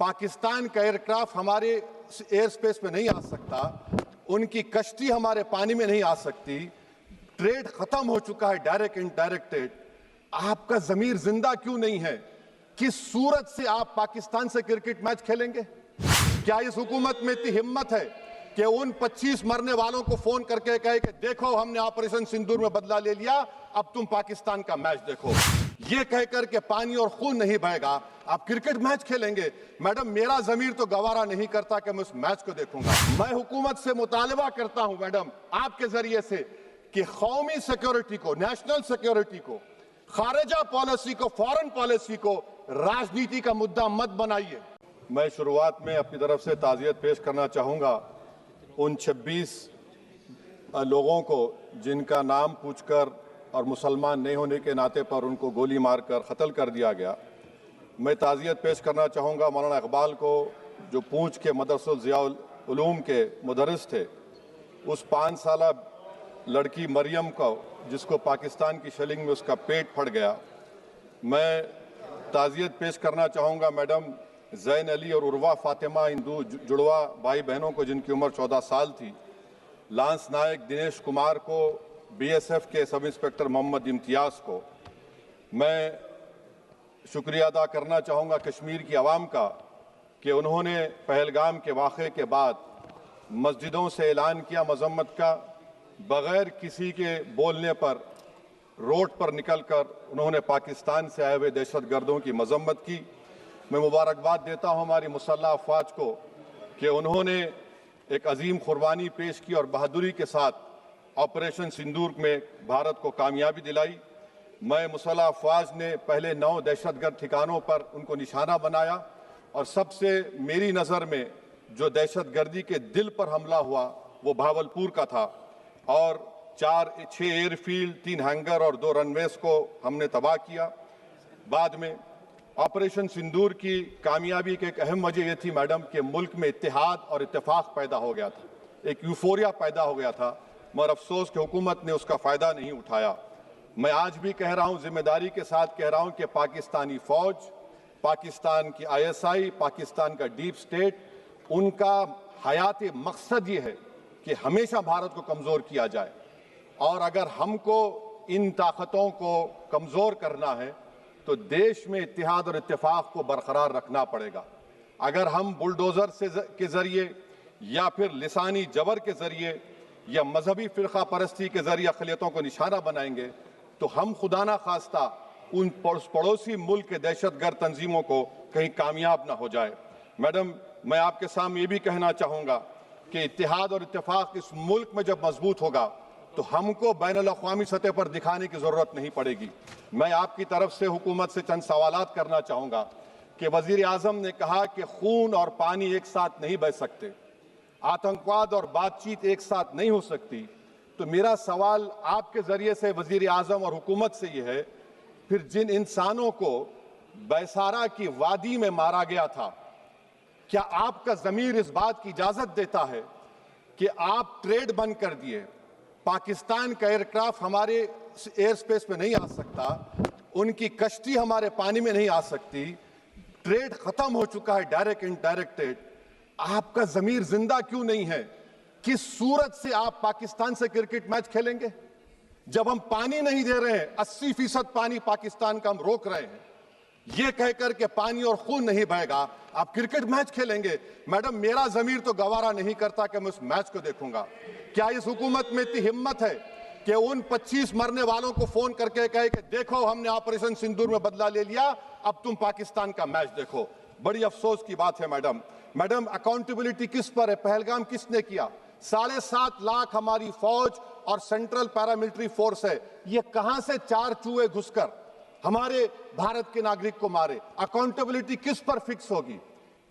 पाकिस्तान का एयरक्राफ्ट हमारे air space में नहीं आ सकता, उनकी कश्ती हमारे पानी में नहीं आ सकती, ट्रेड खत्म हो चुका है डायरेक्ट इनडायरेक्टेड। आपका जमीर जिंदा क्यों नहीं है? किस सूरत से आप पाकिस्तान से क्रिकेट मैच खेलेंगे? क्या इस हुकूमत में इतनी हिम्मत है कि उन 25 मरने वालों को फोन करके कहे कि देखो हमने ऑपरेशन सिंदूर में बदला ले लिया, अब तुम पाकिस्तान का मैच देखो? ये कहकर के पानी और खून नहीं बहेगा, आप क्रिकेट मैच खेलेंगे? मैडम, मेरा जमीर तो गवारा नहीं करता कि मैं उस मैच को देखूंगा। मैं हुकूमत से मुतालबा करता हूं मैडम, आपके जरिए से, कि कौमी सिक्योरिटी को, नेशनल सिक्योरिटी को, खारिजा पॉलिसी को, फॉरेन पॉलिसी को राजनीति का मुद्दा मत बनाइए। मैं शुरुआत में अपनी तरफ से ताज़ियत पेश करना चाहूंगा उन 26 लोगों को जिनका नाम पूछकर और मुसलमान नहीं होने के नाते पर उनको गोली मारकर कत्ल कर दिया गया। मैं ताज़ियत पेश करना चाहूँगा मौलाना इकबाल को, जो पूंछ के मदरसुल ज़ियाउल उलूम के मुदर्रिस थे, उस 5 साला लड़की मरियम को जिसको पाकिस्तान की शेलिंग में उसका पेट फट गया। मैं ताज़ियत पेश करना चाहूँगा मैडम ज़ैन अली और उर्वा फातिमा, इन दो जुड़वा भाई बहनों को जिनकी उम्र 14 साल थी, लांस नायक दिनेश कुमार को, बीएसएफ के सब इंस्पेक्टर मोहम्मद इम्तियाज़ को। मैं शुक्रिया अदा करना चाहूँगा कश्मीर की आवाम का कि उन्होंने पहलगाम के वाक़े के बाद मस्जिदों से ऐलान किया मज़म्मत का, बग़ैर किसी के बोलने पर रोड पर निकलकर उन्होंने पाकिस्तान से आए हुए दहशतगर्दों की मज़म्मत की। मैं मुबारकबाद देता हूँ हमारी मुसल्लह अफ़वाज को कि उन्होंने एक अजीम कुर्बानी पेश की और बहादुरी के साथ ऑपरेशन सिंदूर में भारत को कामयाबी दिलाई। मैं मुसल्लह अफ़वाज ने पहले 9 दहशतगर्द ठिकानों पर उनको निशाना बनाया और सबसे मेरी नज़र में जो दहशतगर्दी के दिल पर हमला हुआ वो भावलपुर का था और 6 एयरफील्ड, 3 हैंगर और 2 रनवेज को हमने तबाह किया। बाद में ऑपरेशन सिंदूर की कामयाबी की एक अहम वजह यह थी मैडम कि मुल्क में इत्तेहाद और इत्तेफाक पैदा हो गया था, एक यूफोरिया पैदा हो गया था, मगर अफसोस कि हुकूमत ने उसका फ़ायदा नहीं उठाया। मैं आज भी कह रहा हूँ, जिम्मेदारी के साथ कह रहा हूँ कि पाकिस्तानी फ़ौज, पाकिस्तान की ISI, पाकिस्तान का डीप स्टेट, उनका हयाती मकसद ये है कि हमेशा भारत को कमज़ोर किया जाए और अगर हमको इन ताकतों को कमज़ोर करना है तो देश में इत्तेहाद और इत्तेफाक को बरकरार रखना पड़ेगा। अगर हम बुलडोज़र के ज़रिए या फिर लिसानी जबर के ज़रिए या मजहबी फ़िरक़ा परस्ती के ज़रिए अक़लियतों को निशाना बनाएंगे तो हम खुदा ना खास्ता उन पड़ोसी मुल्क के दहशतगर्द तंजीमों को कहीं कामयाब ना हो जाए। मैडम, मैं आपके सामने ये भी कहना चाहूँगा कि इत्तेहाद और इत्तेफाक इस मुल्क में जब मजबूत होगा तो हमको बैनुल-अक़वामी सतह पर दिखाने की ज़रूरत नहीं पड़ेगी। मैं आपकी तरफ से हुकूमत से चंद सवालात करना चाहूँगा कि वज़ीर आज़म ने कहा कि खून और पानी एक साथ नहीं बह सकते, आतंकवाद और बातचीत एक साथ नहीं हो सकती। तो मेरा सवाल आपके ज़रिए से वज़ीर आज़म और हुकूमत से ये है, फिर जिन इंसानों को बैसारा की वादी में मारा गया था, क्या आपका ज़मीर इस बात की इजाज़त देता है कि आप ट्रेड बंद कर दिए, पाकिस्तान का एयरक्राफ्ट हमारे एयर स्पेस में नहीं आ सकता, उनकी कश्ती हमारे पानी में नहीं आ सकती, ट्रेड खत्म हो चुका है डायरेक्ट इनडायरेक्टेड? आपका जमीर जिंदा क्यों नहीं है? किस सूरत से आप पाकिस्तान से क्रिकेट मैच खेलेंगे? जब हम पानी नहीं दे रहे हैं, 80% पानी पाकिस्तान का हम रोक रहे हैं, ये कहकर के पानी और खून नहीं बहेगा, आप क्रिकेट मैच खेलेंगे? मैडम, मेरा जमीर तो गवारा नहीं करता कि मैं उस मैच को देखूंगा। क्या इस हुकूमत में इतनी हिम्मत है कि उन 25 मरने वालों को फोन करके कहे कि देखो हमने ऑपरेशन सिंदूर में बदला ले लिया, अब तुम पाकिस्तान का मैच देखो? बड़ी अफसोस की बात है मैडम, अकाउंटेबिलिटी किस पर है? पहलगाम किसने किया? 7.5 लाख हमारी फौज और सेंट्रल पैरामिलिट्री फोर्स है, ये कहां से 4 चूहे घुसकर हमारे भारत के नागरिक को मारे? अकाउंटेबिलिटी किस पर फिक्स होगी?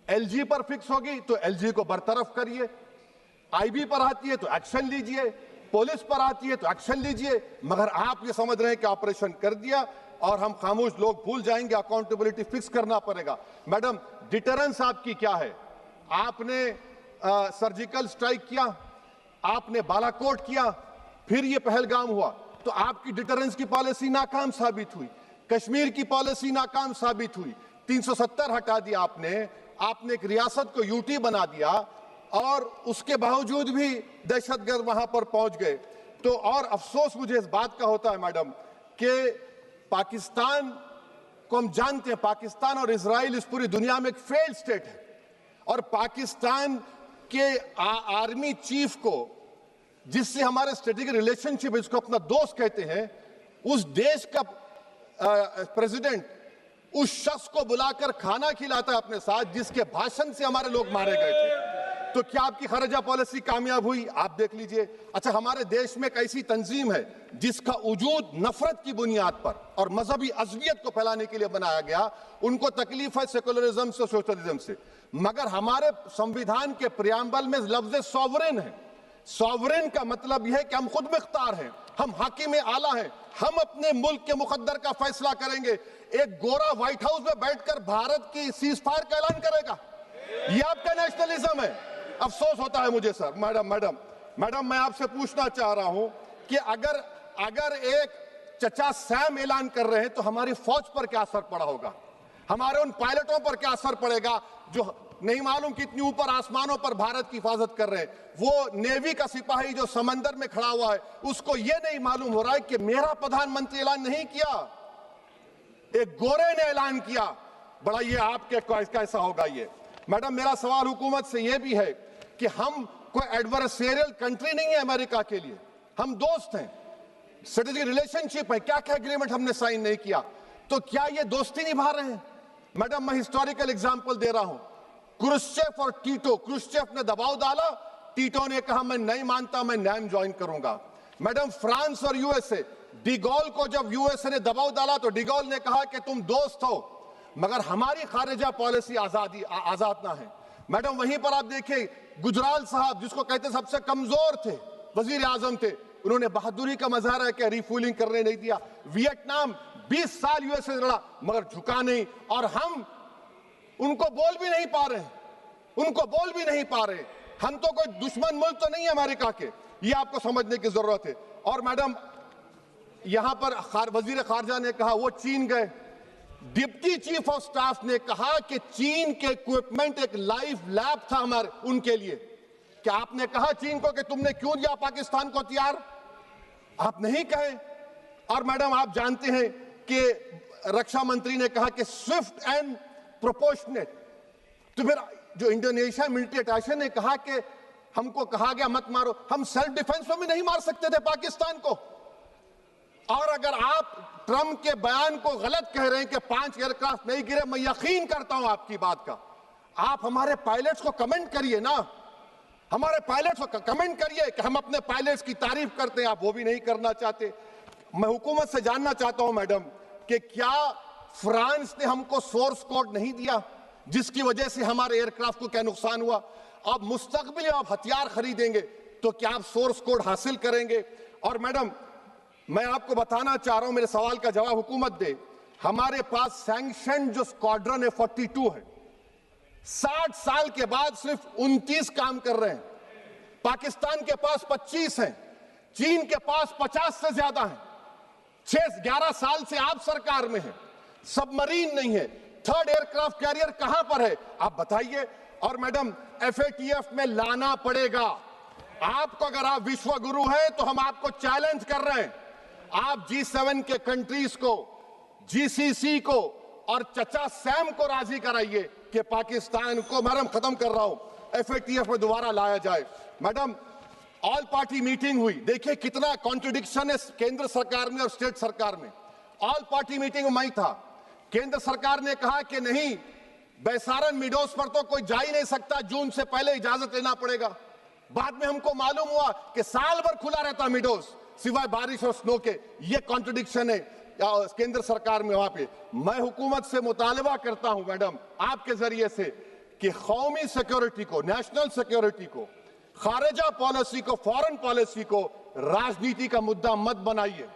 LG पर फिक्स होगी तो LG को बरतरफ करिए, IB पर आती है तो एक्शन लीजिए, पुलिस पर आती है तो एक्शन लीजिए, मगर आप ये समझ रहे हैं कि ऑपरेशन कर दिया और हम खामोश लोग भूल जाएंगे। अकाउंटेबिलिटी फिक्स करना पड़ेगा। मैडम, डिटरेंस आपकी क्या है? आपने सर्जिकल स्ट्राइक किया, आपने बालाकोट किया, फिर ये पहलगाम हुआ, तो आपकी डिटरेंस की पॉलिसी नाकाम साबित हुई, कश्मीर की पॉलिसी नाकाम साबित हुई। 370 हटा दिया आपने, आपने एक रियासत को यूटी बना दिया और उसके बावजूद भी दहशतगर्द वहां पर पहुंच गए। तो और अफसोस मुझे इस बात का होता है मैडम कि पाकिस्तान को हम जानते हैं, पाकिस्तान और इजराइल इस पूरी दुनिया में एक फेल्ड स्टेट है और पाकिस्तान के आर्मी चीफ को, जिससे हमारे स्ट्रेटेजिक रिलेशनशिप है, जिसको अपना दोस्त कहते हैं, उस देश का प्रेसिडेंट उस शख्स को बुलाकर खाना खिलाता है अपने साथ जिसके भाषण से हमारे लोग मारे गए थे। तो क्या आपकी खारजा पॉलिसी कामयाब हुई? आप देख लीजिए। अच्छा, हमारे देश में एक ऐसी तंजीम है जिसका वजूद नफरत की बुनियाद पर और मजहबी अज़वियत को फैलाने के लिए बनाया गया। उनको तकलीफ है सेकुलरिज्म से, सोशलिज्म से, मगर हमारे संविधान के प्रियम्बल में लफ्ज सॉवरेन है। सॉवरेन का मतलब यह है कि हम खुद मुख्तार हैं, हम हाकिम आला हैं, हम अपने मुल्क के मुकद्दर का फैसला करेंगे। एक गोरा व्हाइट हाउस में बैठकर भारत की सीज फायर का ऐलान करेगा? यह आपका नेशनलिज्म है। अफसोस होता है मुझे सर। मैडम मैं आपसे पूछना चाह रहा हूं कि अगर एक चचा सैम ऐलान कर रहे हैं तो हमारी फौज पर क्या असर पड़ा होगा? हमारे उन पायलटों पर क्या असर पड़ेगा जो नहीं मालूम कितनी ऊपर आसमानों पर भारत की हिफाजत कर रहे हैं? वो नेवी का सिपाही जो समंदर में खड़ा हुआ है, उसको यह नहीं मालूम हो रहा है कि मेरा प्रधानमंत्री ऐलान नहीं किया, एक गोरे ने ऐलान किया। बड़ा ये आपके कैसा होगा ये? मैडम मेरा सवाल हुकूमत से यह भी है कि हम कोई एडवर्सेरियल कंट्री नहीं है अमेरिका के लिए, हम दोस्त हैं, स्ट्रेटेजिक रिलेशनशिप है। क्या क्या एग्रीमेंट हमने साइन नहीं किया, तो क्या ये दोस्ती निभा रहे हैं? मैडम मैं हिस्टोरिकल एग्जांपल दे रहा हूं, क्रुश्चेव और टीटो। क्रुश्चेव ने दबाव डाला, टीटो ने कहा मैं नहीं मानता, मैं नैम ज्वाइन करूंगा। मैडम फ्रांस और यूएसए, डिगोल को जब यूएसए ने दबाव डाला तो डिगोल ने कहा कि तुम दोस्त हो मगर हमारी खारिजा पॉलिसी आजाद ना है। मैडम वहीं पर आप देखिए गुजराल साहब, जिसको कहते सबसे कमजोर थे वजीर आजम थे, उन्होंने बहादुरी का मजारा किया, रिफूलिंग करने नहीं दिया। वियतनाम 20 साल यूएसए से लड़ा मगर झुका नहीं, और हम उनको बोल भी नहीं पा रहे, उनको बोल भी नहीं पा रहे। हम तो कोई दुश्मन मुल्क तो नहीं है अमेरिका के, ये आपको समझने की जरूरत है। और मैडम यहां पर वजीर खारजा ने कहा वो चीन गए, डिप्टी चीफ ऑफ स्टाफ ने कहा कि चीन के इक्विपमेंट एक लाइव लैब था हमारे उनके लिए। क्या आपने कहा चीन को कि तुमने क्यों दिया पाकिस्तान को हथियार? आप नहीं कहे। और मैडम आप जानते हैं कि रक्षा मंत्री ने कहा कि स्विफ्ट एंड प्रोपोर्शनेट। तो फिर जो इंडोनेशिया मिलिट्री अटैचे ने कहा कि हमको कहा गया मत मारो, हम सेल्फ डिफेंस में भी नहीं मार सकते थे पाकिस्तान को। और अगर आप ट्रंप के बयान को गलत कह रहे हैं कि 5 एयरक्राफ्ट नहीं गिरे, मैं यकीन करता हूं आपकी बात का। आप हमारे पायलट्स को कमेंट करिए ना, हमारे पायलट्स को कमेंट करिए कि हम अपने पायलट्स की तारीफ करते हैं, आप वो भी नहीं करना चाहते। मैं हुकूमत से जानना चाहता हूं मैडम कि क्या फ्रांस ने हमको सोर्स कोड नहीं दिया जिसकी वजह से हमारे एयरक्राफ्ट को क्या नुकसान हुआ? अब मुस्तकबिल में आप हथियार खरीदेंगे तो क्या आप सोर्स कोड हासिल करेंगे? और मैडम मैं आपको बताना चाह रहा हूं, मेरे सवाल का जवाब हुकूमत दे। हमारे पास सैंक्शन जो स्क्वाड्रन है 42 है, 60 साल के बाद सिर्फ 29 काम कर रहे हैं। पाकिस्तान के पास 25 हैं, चीन के पास 50 से ज्यादा हैं। 11 साल से आप सरकार में हैं, सबमरीन नहीं है, थर्ड एयरक्राफ्ट कैरियर कहां पर है आप बताइए। और मैडम FATF में लाना पड़ेगा आपको। अगर आप विश्व गुरु हैं तो हम आपको चैलेंज कर रहे हैं, आप G7 के कंट्रीज को, GCC को और चचा सैम को राजी कराइए कि पाकिस्तान को, मैडम खत्म कर रहा हूं, FATF में दोबारा लाया जाए। मैडम ऑल पार्टी मीटिंग हुई, देखिए कितना कॉन्ट्रडिक्शन है केंद्र सरकार में और स्टेट सरकार में। ऑल पार्टी मीटिंग में मैं था, केंद्र सरकार ने कहा कि नहीं, बैसारन मिडोस पर तो कोई जा ही नहीं सकता, जून से पहले इजाजत लेना पड़ेगा। बाद में हमको मालूम हुआ कि साल भर खुला रहता मिडोस सिवाय बारिश और स्नो के। ये कॉन्ट्रडिक्शन है केंद्र सरकार में। वहां पे मैं हुकूमत से मुतालबा करता हूं मैडम आपके जरिए से कि कौमी सिक्योरिटी को, नेशनल सिक्योरिटी को, खारिजा पॉलिसी को, फॉरेन पॉलिसी को राजनीति का मुद्दा मत बनाइए,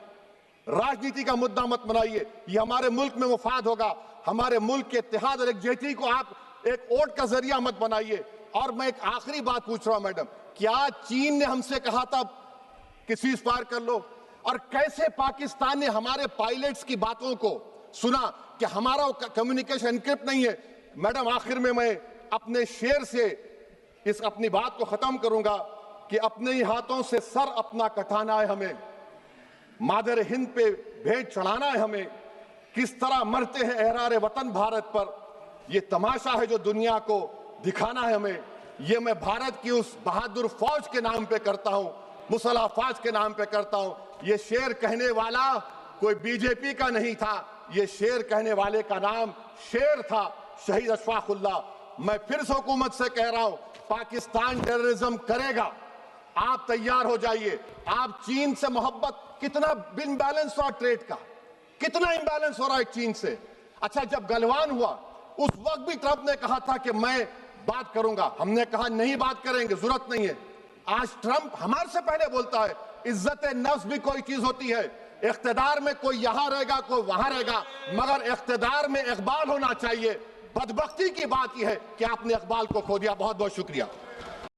राजनीति का मुद्दा मत बनाइए। ये हमारे मुल्क में मुफाद होगा, हमारे मुल्क के इत्तेहाद और एकजुटती को आप एक वोट का जरिया मत बनाइए। और मैं एक आखिरी बात पूछ रहा हूं मैडम, क्या चीन ने हमसे कहा था कि सीज फायर कर लो? और कैसे पाकिस्तान ने हमारे पायलट्स की बातों को सुना कि हमारा कम्युनिकेशन एनक्रिप्ट नहीं है? मैडम आखिर में मैं अपने शेर से इस अपनी बात को खत्म करूंगा कि अपने ही हाथों से सर अपना कटाना है हमें, मादर हिंद पे भेंट चढ़ाना है हमें, किस तरह मरते हैं एहरारे वतन भारत पर, ये तमाशा है जो दुनिया को दिखाना है हमें। ये मैं भारत की उस बहादुर फौज के नाम पे करता हूं, मुसल्ह फौज के नाम पे करता हूं। ये शेर कहने वाला कोई बीजेपी का नहीं था, ये शेर कहने वाले का नाम शेर था, शहीद अशफाकुल्लाह। मैं फिर से हुकूमत से कह रहा हूं, पाकिस्तान टेररिज्म करेगा, आप तैयार हो जाइए। आप चीन से मोहब्बत, कितना इम्बैलेंस हुआ ट्रेड का, कितना इम्बैलेंस हो रहा है चीन से। अच्छा, जब गलवान हुआ उस वक्त भी ट्रंप ने कहा था कि मैं बात करूंगा, हमने कहा नहीं बात करेंगे, जरूरत नहीं है। आज ट्रंप हमारे से पहले बोलता है। इज्जत नफ्स भी कोई चीज होती है, इख्तिदार में कोई यहां रहेगा कोई वहां रहेगा, मगर इख्तिदार में इकबाल होना चाहिए। बदबख्ती की बात यह है कि आपने इकबाल को खो दिया। बहुत बहुत शुक्रिया।